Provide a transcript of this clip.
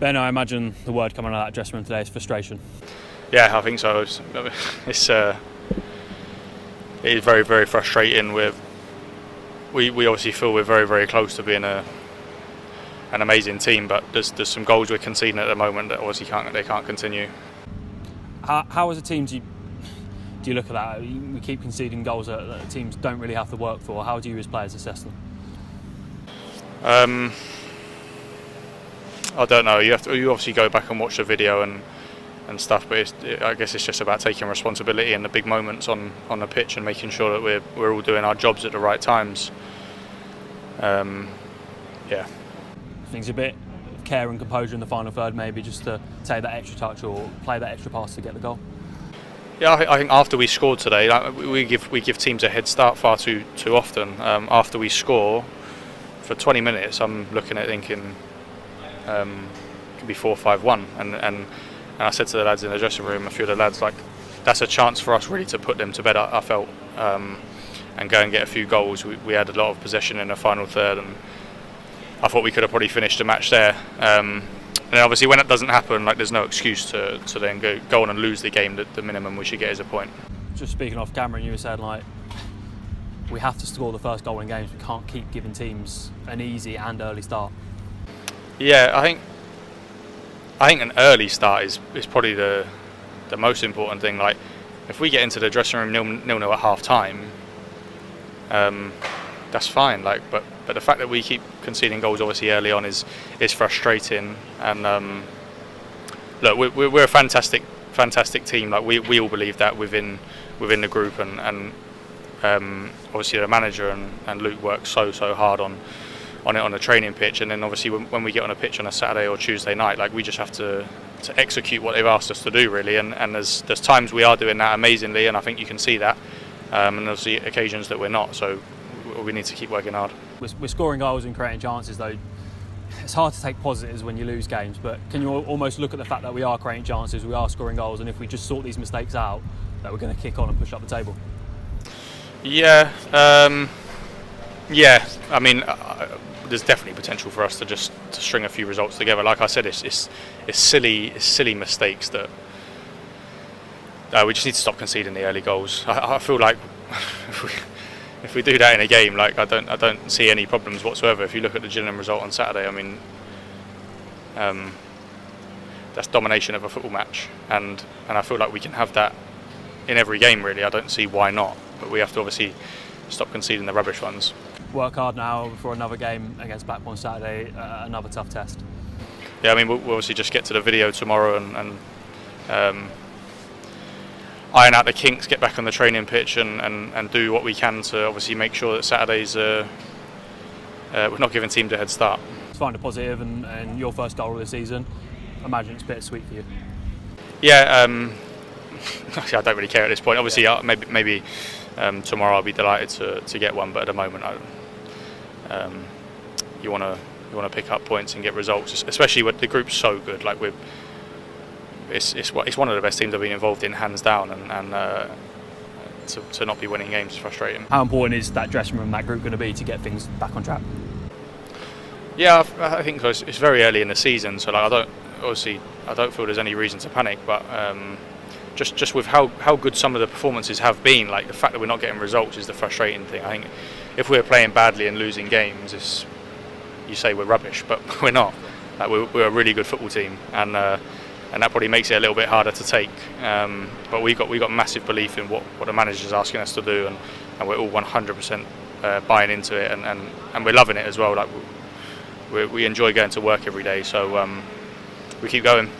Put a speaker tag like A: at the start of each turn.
A: Ben, I imagine the word coming out of that dressing room today is frustration.
B: Yeah, I think so. It is very, very frustrating. We obviously feel we're very, very close to being an amazing team, but there's some goals we're conceding at the moment that obviously can't continue.
A: How as a team do you look at that? We keep conceding goals that teams don't really have to work for. How do you as players assess them?
B: I don't know. You obviously go back and watch the video and stuff, but I guess it's just about taking responsibility in the big moments on the pitch and making sure that we're all doing our jobs at the right times. Yeah.
A: Things a bit of care and composure in the final third, maybe just to take that extra touch or play that extra pass to get the goal.
B: Yeah, I think after we scored today, we give teams a head start far too often. After we score, for 20 minutes, I'm looking at thinking it could be 4-5-1, and I said to the lads in the dressing room, a few of the lads, like, that's a chance for us really to put them to bed. I felt, and go and get a few goals. We had a lot of possession in the final third, and I thought we could have probably finished the match there. And obviously, when it doesn't happen, like, there's no excuse to then go on and lose the game. The minimum we should get is a point.
A: Just speaking off camera, you were saying, like, we have to score the first goal in games. We can't keep giving teams an easy and early start.
B: Yeah, I think an early start is probably the most important thing. Like, if we get into the dressing room 0-0 at half time, that's fine. Like, but the fact that we keep conceding goals obviously early on is frustrating. And look, we're a fantastic team. Like, we all believe that within the group, and obviously the manager and Luke work so hard on it on the training pitch, and then obviously when we get on a pitch on a Saturday or Tuesday night, like, we just have to execute what they've asked us to do, really. And there's times we are doing that amazingly, and I think you can see that. And there's the occasions that we're not. So we need to keep working hard.
A: We're scoring goals and creating chances, though. It's hard to take positives when you lose games, but can you almost look at the fact that we are creating chances, we are scoring goals, and if we just sort these mistakes out, that we're going to kick on and push up the table?
B: Yeah. Yeah. I mean, there's definitely potential for us to string a few results together. Like I said, it's silly mistakes that we just need to stop conceding the early goals. I feel like if we do that in a game, like, I don't see any problems whatsoever. If you look at the Gillingham result on Saturday, I mean, that's domination of a football match, and I feel like we can have that in every game, really. I don't see why not, but we have to obviously stop conceding the rubbish ones.
A: Work hard now before another game against Blackpool on Saturday, another tough test.
B: Yeah, I mean, we'll obviously just get to the video tomorrow and iron out the kinks, get back on the training pitch, and do what we can to obviously make sure that Saturdays we're not giving teams a head start.
A: Find a positive, and your first goal of the season, I imagine it's bittersweet for you.
B: Yeah, actually, I don't really care at this point. Obviously, maybe tomorrow I'll be delighted to get one, but at the moment, you want to pick up points and get results, especially when the group's so good. Like, it's one of the best teams I've been involved in, hands down, and to not be winning games is frustrating.
A: How important is that dressing room, that group, going to be to get things back on track?
B: Yeah, I think it's very early in the season, so, like, I don't feel there's any reason to panic, but just with how good some of the performances have been, like, the fact that we're not getting results is the frustrating thing. I think if we're playing badly and losing games, you say we're rubbish, but we're not. Like, we're a really good football team, and that probably makes it a little bit harder to take. But we got massive belief in what the manager's asking us to do, and we're all 100% buying into it, and we're loving it as well. Like, we enjoy going to work every day, so we keep going.